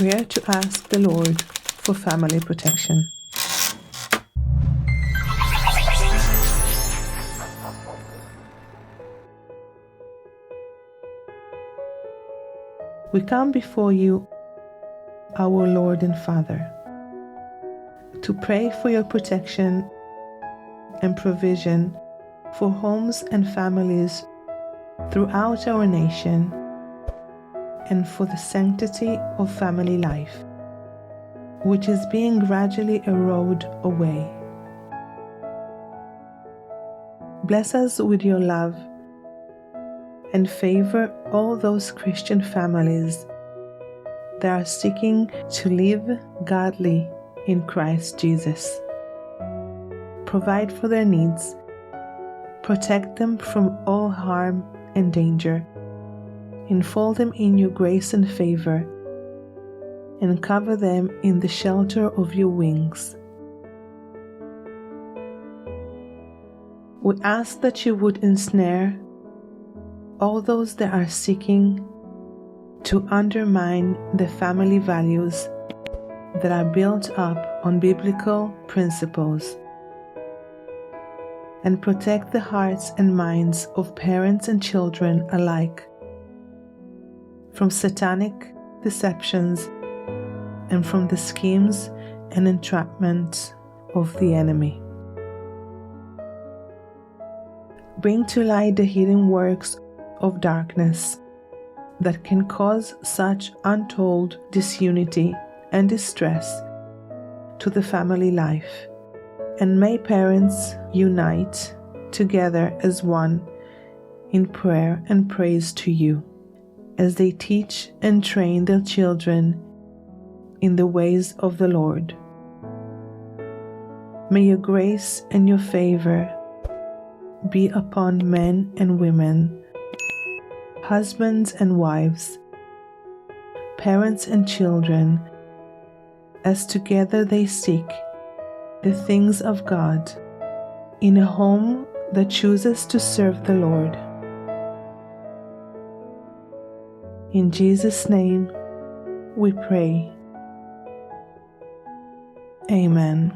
prayer to ask the Lord for family protection. We come before you, our Lord and Father, to pray for your protection and provision for homes and families throughout our nation, and for the sanctity of family life, which is being gradually eroded away. Bless us with your love and favor all those Christian families that are seeking to live godly in Christ Jesus. Provide for their needs, protect them from all harm and danger, enfold them in your grace and favor, and cover them in the shelter of your wings. We ask that you would ensnare all those that are seeking to undermine the family values that are built up on biblical principles, and protect the hearts and minds of parents and children alike from satanic deceptions and from the schemes and entrapments of the enemy. Bring to light the hidden works of darkness that can cause such untold disunity and distress to the family life, and may parents unite together as one in prayer and praise to you, as they teach and train their children in the ways of the Lord. May your grace and your favor be upon men and women, husbands and wives, parents and children, as together they seek the things of God in a home that chooses to serve the Lord. In Jesus' name we pray. Amen.